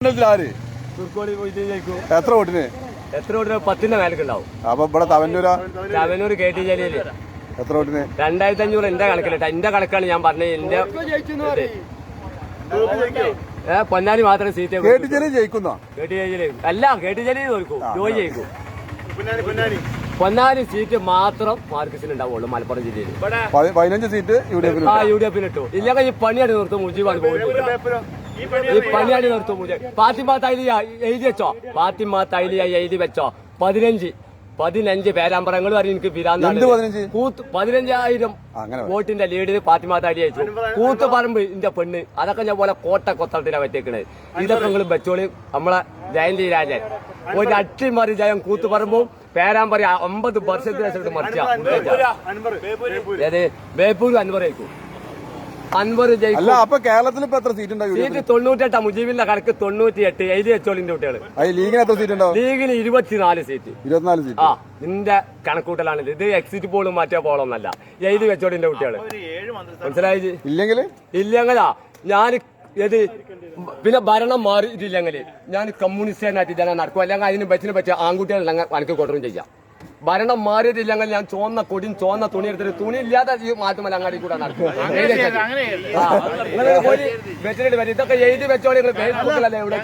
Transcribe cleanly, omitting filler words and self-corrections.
മണ്ഡലത്തിൽ ആര് കുറുക്കോളി പോയിട്ട് ജയിക്കും. എത്ര വോട്ടിന്? 10ന്റെ മേലേക്ക് ഉണ്ടാവും. അപ്പൊ ഇവിടെ തവനൂർ KT ജലീല് എത്ര വോട്ടിന്? 2500 എന്റെ കണക്കിലിട്ട. എന്റെ കണക്കാണ് ഞാൻ പറഞ്ഞത്. എന്റെ പൊന്നാനി മാത്രം സീറ്റ് KT ജലീൽ ജയിക്കുന്ന KT ജലീൽ അല്ല. KT ജലീൽ തോൽക്കും. ജോയി ജയിക്കും. പൊന്നാനി സീറ്റ് മാത്രം മാർക്കസിന് ഉണ്ടാവുള്ളൂ മലപ്പുറം ജില്ലയിൽ. 15 സീറ്റ് UDF ഇട്ടു. ഇല്ലെങ്കിൽ ഈ പണിയാടി നിർത്തും മുജീബാണ് പോകുന്നത്. ഈ പണിയാടി നിർത്തും മുജീബ്. ഫാത്തിമ തൈലിയ എഴുതി വെച്ചോ. ഫാത്തിമ തൈലിയ എഴുതി വെച്ചോ. 15 പേരാമ്പറങ്ങളും അറിയും. എനിക്ക് 15,000 വോട്ടിന്റെ ലീഡിന് ഫാത്തിമ തൈലി അയച്ചു. കൂത്തുപറമ്പ് ഇന്റെ പെണ്ണ് അതൊക്കെ ഞാൻ പോലെ കോട്ട കൊത്തളത്തിലാണ് പറ്റേക്കണത്. ഇതൊക്കെ നിങ്ങൾ വെച്ചോളി. നമ്മളെ ജയന്തി രാജൻ ഒരു അട്ടിമറി ജയം. കൂത്തുപറമ്പും പേരാമ്പറി 50 വർഷത്തിന് ശേഷം മറിച്ച ബേപ്പൂർ അൻവർ ജയിക്കും. അൻവർ ജയിക്കും. കേരളത്തിൽ സീറ്റ് 98. മുജീബിന്റെ കണക്ക് 98. എഴുതി വെച്ചോളിന്റെ കുട്ടികള്. ലീഗിന് എത്ര സീറ്റ് ഉണ്ടാവും? ലീഗിന് 24 സീറ്റ്. 24 സീറ്റ്. ആ നിന്റെ കണക്കൂട്ടലാണിത്. ഇത് എക്സിറ്റ് പോളും മറ്റേ പോളൊന്നല്ല. എഴുതി വെച്ചോളിന്റെ കുട്ടികള്. മനസ്സിലായി? ഇല്ലെങ്കിലാ ഞാൻ പിന്നെ ഭരണം മാറിയിട്ടില്ലെങ്കിൽ ഞാൻ കമ്മ്യൂണിസ്റ്റായിട്ട് ജനം നടക്കും. അല്ലെങ്കിൽ അതിന് ബസ്സിന് പറ്റിയ ആൺകുട്ടികളെല്ലാം കണക്ക് കൊണ്ടുവരും ചെയ്യാം. ഭരണം മാറിയിട്ടില്ലെങ്കിൽ ഞാൻ ചോന്ന കൊടിയും ചോന്ന തുണി എടുത്തിട്ട് തുണി ഇല്ലാതെ ഈ മാറ്റുമല്ല അങ്ങാടി കൂടെ നടക്കും. ഇതൊക്കെ എഴുതി വെച്ചോളി. ഫേസ്ബുക്കിലല്ലേ ഇവിടെ